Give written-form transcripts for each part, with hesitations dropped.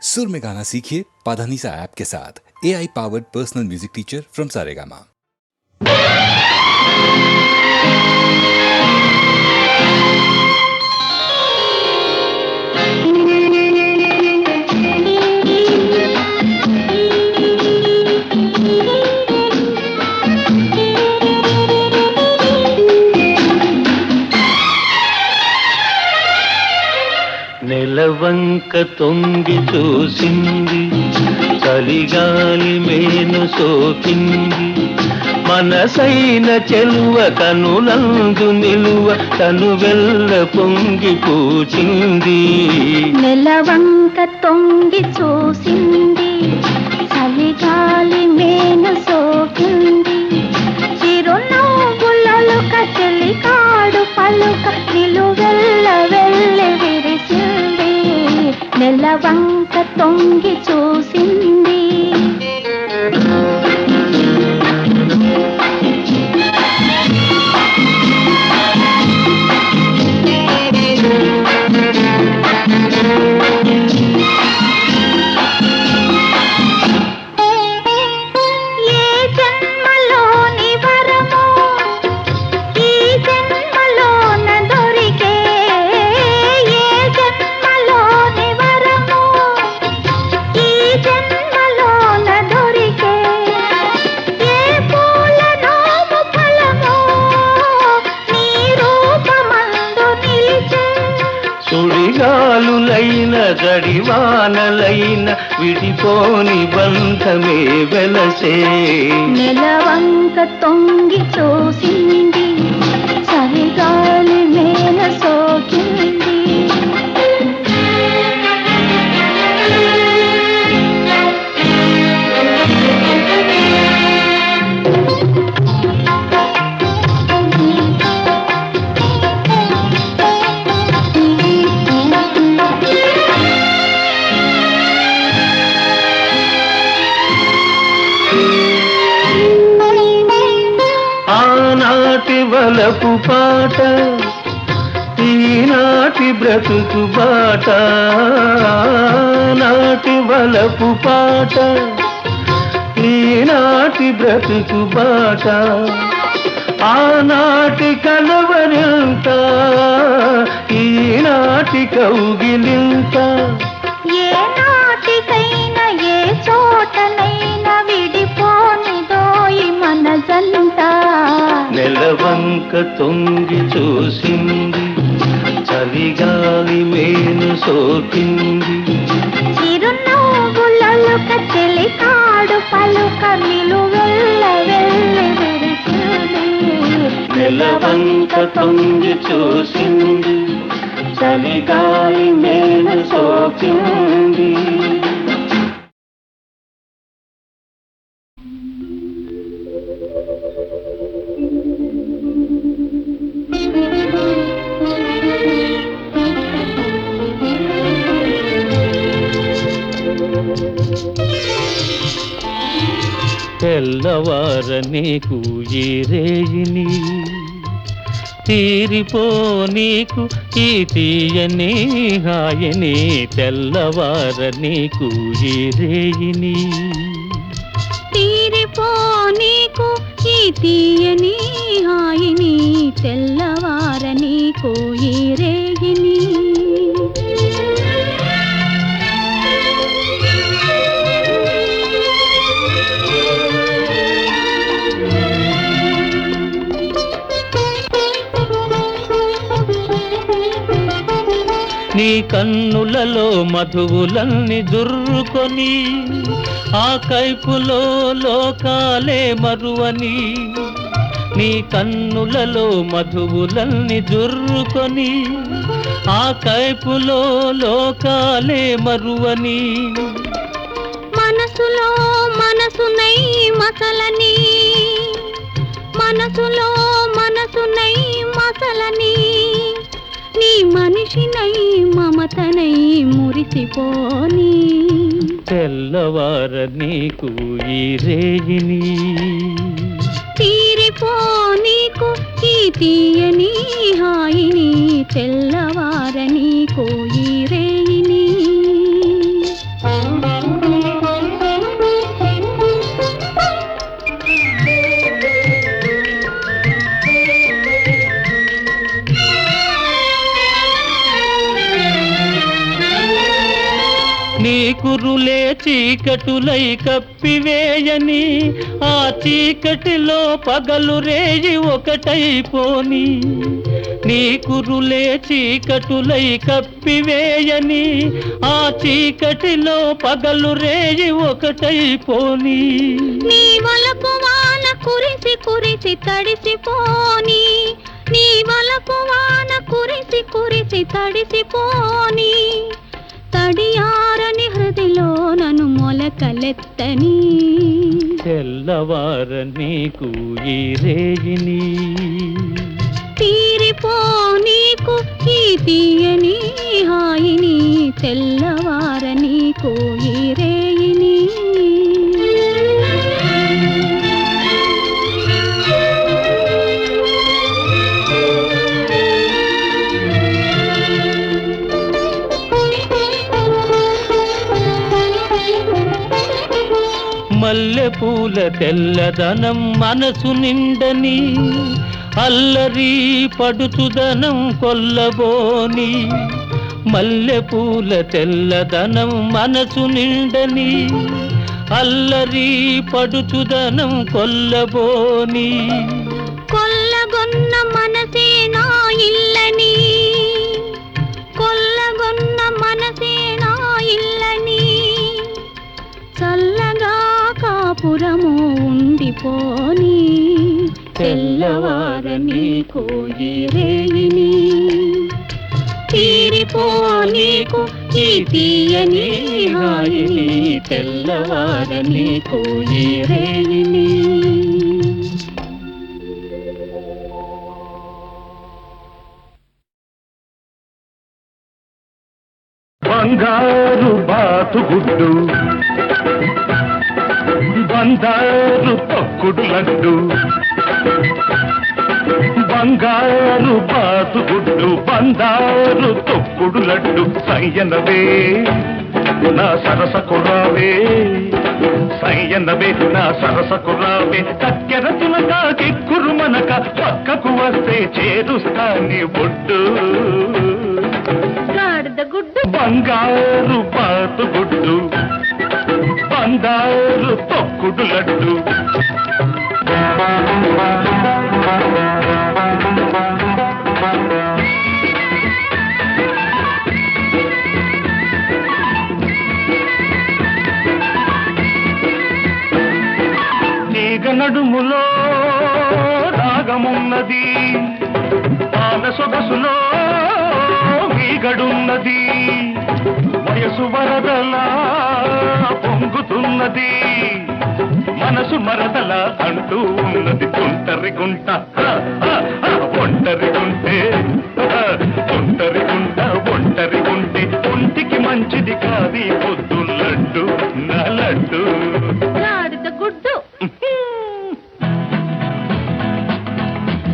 सुर में गाना सीखिए पाधानीसा ऐप के साथ। AI powered personal music teacher from Saregama. నెలవంక తొంగి చూసింది, చలిగాలి మేను సోకింది, మనసైన చెలువ కనులందు నిలువ తను వెల్ల పొంగి పూచింది. నెలవంక తొంగి చూసింది, చలిగాలి మేను సోకింది, చిరునవ్వులొలుక చెలికాడు పలుక నిలువెల్ల వెళ్ళి విరిసింది. నెలవంక తొంగి చూసింది. సుడిగాలులైన గడివానలైన విడిపోని బంధమే వెలసే. నెలవంక తొంగి చూసింది, చలిగాలి మేన సోకింది. ఆనాటి వలపు పాట, ఈనాటి బ్రతుకు బాట. నాటి వలపు పాట, ఈనాటి బ్రతుకు బాట. ఆనాటి కలవరింత, ఈనాటి కౌగిలింత. ఏ నాటికైనా ఏ చోటనైనా విడిపోనిదోయి మన జంట. నెలవంక తొంగి చూసింది, చలిగాలి మేను సోకింది, చిరునవ్వులొలుక చెలికాడు పలుక నిలువెల్ల వెళ్ళి విరిసింది. నెలవంక తొంగి చూసింది, చలిగాలి మేను సోకింది. తెల్లవార నీకు ఈ రేయిని, తీరిపో నీకు ఈ తీయని హాయని. తెల్లవార నీకు ఈ రేయిని, తీరిపో నీకు ఈ తీయని హాయిని. తెల్లవార నీకు ఈ రేగిని. నీ కన్నులలో మధువులన్నీ దుర్రుకొని, ఆ కైపులో లోకాలే మరువని. నీ కన్నులలో మధువులన్నీ దుర్రుకొని, ఆ కైపులో లోకాలే మరువని. మనసులో మనసునై మసలని, మనసులో మనసునై మసలని. నీ మనిషినై మమతనై మురిసిపోని. తెల్లవార నీకు ఈ రేయిని, తీరిపో నీకు ఈ తీయని హాయిని. తెల్లవార నీకు ఈ రేయిని. నీ కురులే చీకటులై కప్పివేయని ఆ చీకటిలో పగలు రేయి ఒకటైపోని నీ కురులే చీకటులై కప్పివేయని ఆ చీకటిలో పగలు రేయి ఒకటైపోని నీ వలపు వాన కురిసి కురిసి తడిసిపోని నీ వలపు వాన కురిసి కురిసి తడిసిపోని తడియారని హృదిలో నన్ను మొలకలెత్తని తెల్లవార నీకు ఈ రేయిని తీరిపో నీకు ఈ తీయని హాయిని తెల్లవార నీకు ఈ రేయిని మల్లె పూల తెల్లదనం మనసు నిండని అల్లరి పడుచుదనం కొల్లబోని మల్లె పూల తెల్లదనం మనసు నిండని అల్లరి పడుచుదనం కొల్లబోని కొల్లగొన్న మనసే నా ఇల్లని కొల్లగొన్న మనసే నా ఇల్లని చల్లగా కాపురము ఉండిపోని తెల్లవార నీకు ఈ రేయిని తీరిపో నీకు ఈ తీయని హాయిని తెల్లవార నీకు ఈ రేయిని బంగారు బాతుగుడ్డు బంగారు తొక్కుడు లడ్డు బంగారు బాతుగుడ్డు బంగారు తొక్కుడు లడ్డు సయ్యనవే నా సరస కుర్రావే సయ్యనవే నా సరస కుర్రావే కక్కెర తునక కిక్కురు మనక పక్కకు వస్తే చేరుస్తా నీ బొడ్డు బంగారు బాతుగుడ్డు బంగారు తొక్కుడు లడ్డు తీగ నడుములో రాగమున్నది పాల సొగసులో వీగడున్నది వయసు వరదలా పొంగుతున్నది మనసు మరదల అంటూ ఉన్నది ఒంటరి గుంట ఒంటరి గుంటే ఒంటరి గుంట ఒంటరి గుంటే ఒంటికి మంచిది కాది పొద్దు లడ్డు నా లడ్డు గుడ్డు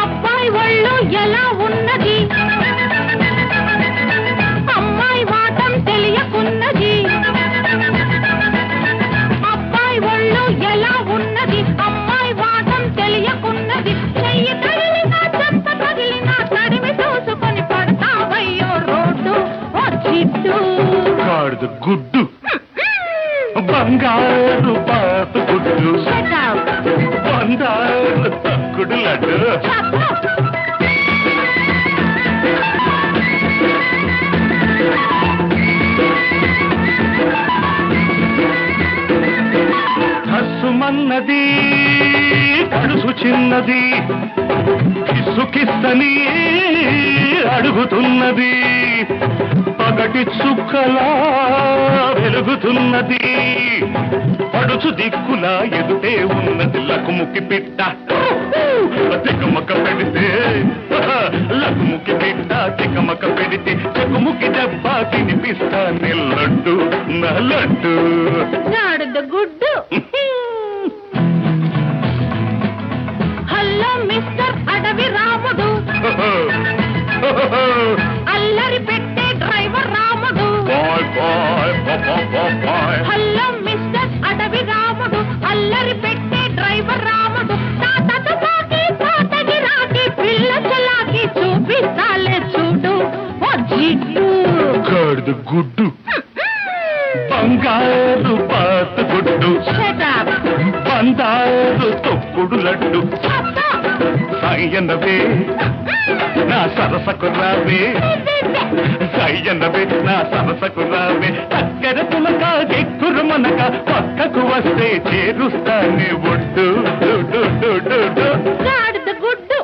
అబ్బాయి ఒళ్ళు ఎలా ఉన్నది అమ్మాయి వాటం తెలియకున్నది అబ్బాయి ఒళ్ళు ఎలా ఉన్నది అమ్మాయి వాటం తెలియకున్నది చెయ్యి తగిలినా చెత్త తగిలినా తడిమి చూసుకొని పడతావయ్యో రోడ్డు ఓ చిట్టు గాడిద గుడ్డు బంగారు పాత గుడ్డు బంగారు తక్కుడు లడ్డు హస్సుమన్నది కడుసు చిన్నది కిస్సు కిస్తని అడుగుతున్నది పగటి చుక్కలా వెలుగుతున్నది పడుచు దిక్కులా ఎదుటే ఉన్నది లకుముకి పిట్ట తికమక పెడితే లకుముకి పిట్ట తికమక పెడితే చెకుముకి దెబ్బ తినిపిస్తా నిల్లడ్డు నల్లడ్డు గుడ్డు హలో మిస్టర్ అడవి రాముడు అల్లరి పెట్టే డ్రైవర్ రాముడు హలో మిస్టర్ అడవి రాముడు అల్లరి పెట్టే డ్రైవర్ రాముడు తాతకి తాతకి రాకి పిల్ల చలాకి చూపిస్తాలే చూడు ఓ జిడ్డు గాడిద గుడ్డు బంగారు పాతుగుడ్డు బందారు తొక్కుడు లడ్డు సాయన్నవే నా సరసకు రావే సాయన్నవే నా సరసకు రావే చక్కెర పులక ఎక్కురు మనక పక్కకు వస్తే చేరుస్తానే ఒడ్డు గాడిద గుడ్డు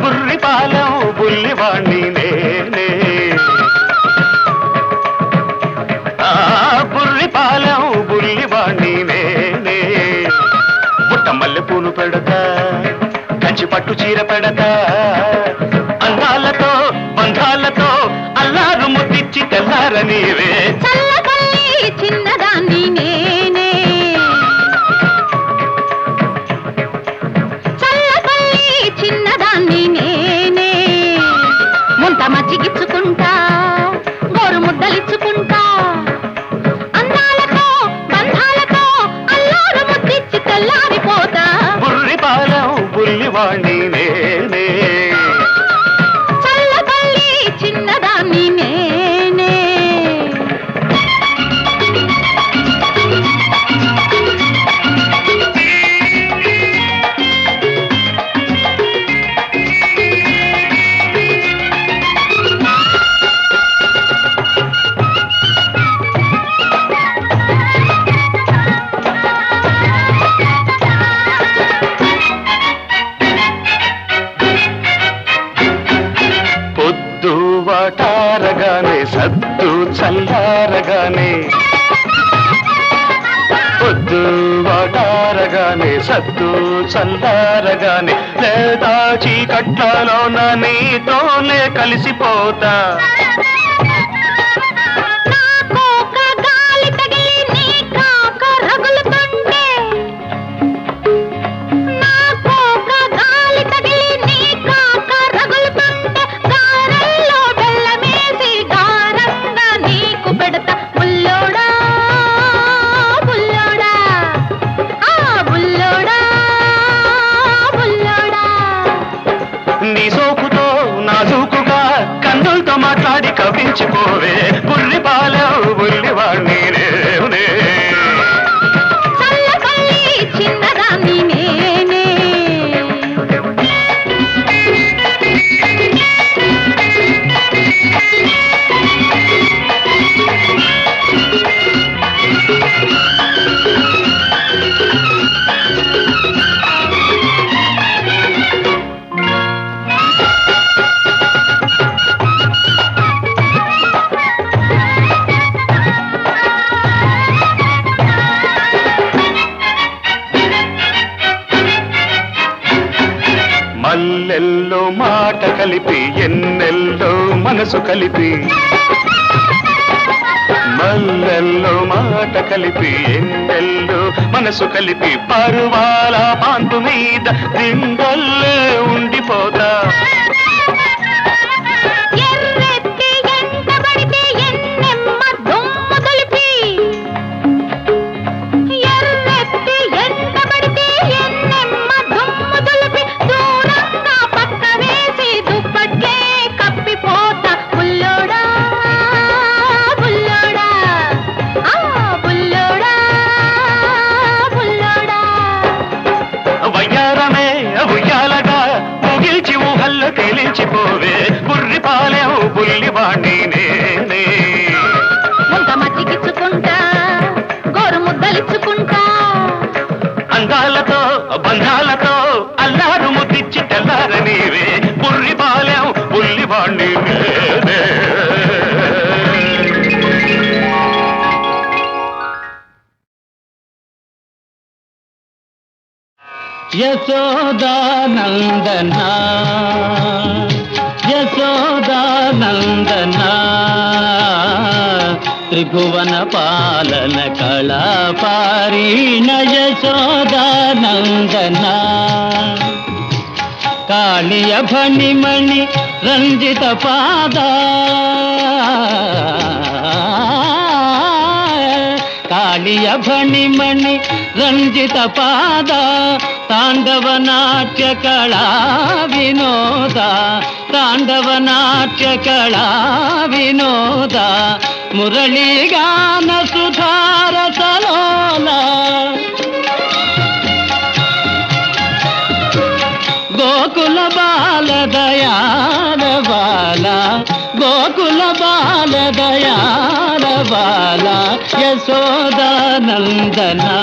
బుర్రిపాలెం బుల్లివాణ్ణి నేనే బుర్రిపాలెం బుల్లివాణ్ణి నేనే బుట్ట మల్లె పూలు పెడతా కంచి పట్టు చీర పెడతా అందాలతో బంధాలతో అల్లారు ముద్దిచ్చి తెల్లార నీవే చిన్నదాన్ని నేనే చిన్నదాన్ని నేనే ముంత మజ్జిగిచ్చుకుంటా గోరు ముద్దలిచ్చుకుంటా అందాలతో బంధాలతో అల్లారు ముద్దిచ్చి తెల్లారిపోతా బుర్రిపాలెం బుల్లివాణ్ణి నేనే చల్లపల్లి చిన్నదాన్ని నేనే పొద్దు వాటారగానే సద్దు చల్లారగానే పొద్దు వాటారగానే సద్దు చల్లారగానే లేదా చీకట్లలోన నీతోనే కలిసిపోతా నాకోక గాలి తగిలి నీ కాక రగులుతుంటే నాకోక గాలి తగిలి నీ కాక రగులుతుంటే గారెల్లో బెల్లమేసి గారంగా నీకు పెడతా బుల్లోడా బుల్లోడా ఆ బుల్లోడా బుల్లోడా నీ సోకుతో నాజూకుగా కన్నులతో మాట్లాడి కవించిపోవే బుర్రిపాలెం బుల్లివాణ్ణి నేనే చల్లపల్లి చిన్నదాన్ని నేనే మల్లెల్లో మాట కలిపి ఎన్నెల్లో మనసు కలిపి మల్లెల్లో మాట కలిపి ఎన్నెల్లో మనసు కలిపి పరువాల పాంపు మీద దిండల్లే ఉండిపోతా ఎర్రెత్తి ఎంటబడితే ఎన్నెమ్మ దుమ్ము దులిపి ఎర్రెత్తి ఎంటబడితే ఎన్నెమ్మ దుమ్ము దులిపి దూరంగా పక్క వేసి దుప్పట్లే కప్పిపోతా బుల్లోడా బుల్లోడా ఆ బుల్లోడా బుల్లోడా వయ్యారమే ఉయ్యాలగా ముగిల్చి ఊహల్లో తేలించిపోవే బుర్రిపాలెం బుల్లివాణ్ణి నేనే ముంత మజ్జిగిచ్చుకుంటా గోరు ముద్దలిచ్చుకుంటా అందాలతో బంధాలతో అల్లారు ముద్దిచ్చి తెల్లార నీవే బుర్రిపాలెం బుల్లివాణ్ణి నేనే యశోదానందనా యశోదానందనా త్రిభువన పాలన కళాపారీణ యశోదానందనా కాళియ భణిమణి రంజిత పాద కాళియ భణిమణి రంజిత పాద తాండవ నాట్య కళా వినోద తాండవ నాట్య కళా వినోద మురళీగాన సుధారసలోల గోకుల బాల దయాల బాల గోకుల బాల దయాల బాల యశోదానందనా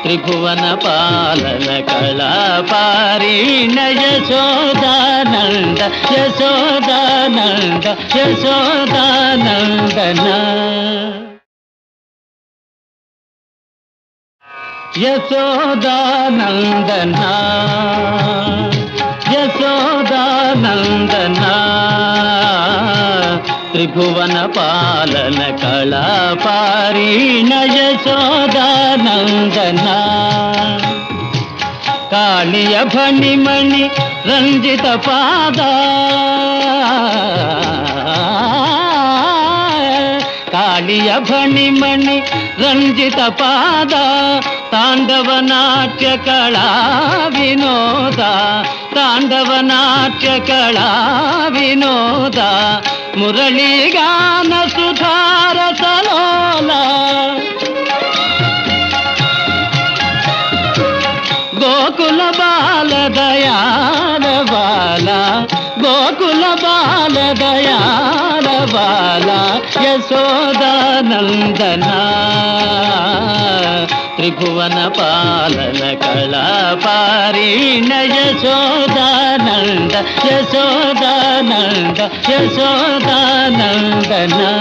త్రిభువన పాలన కళాపారీణ యశోదానంద యశోదానంద యశోదానందనా యశోదానందనా యశోదానందనా త్రిభువన పాలన కళాపారీణ యశోదానందనా కాళియ భణిమణి రంజిత పాద కాళియ భణిమణి రంజిత పాద తాండవ నాట్య కళా వినోద తాండవ నాట్య కళా వినోద మురళీగాన సుధారసలోల గోకుల బాల దయాల బాల గోకుల బాల దయాల బాల యశోదానందనా త్రిభువన పాలన కళాపారీణ యశోదానంద యశోదానంద యశోదానందనా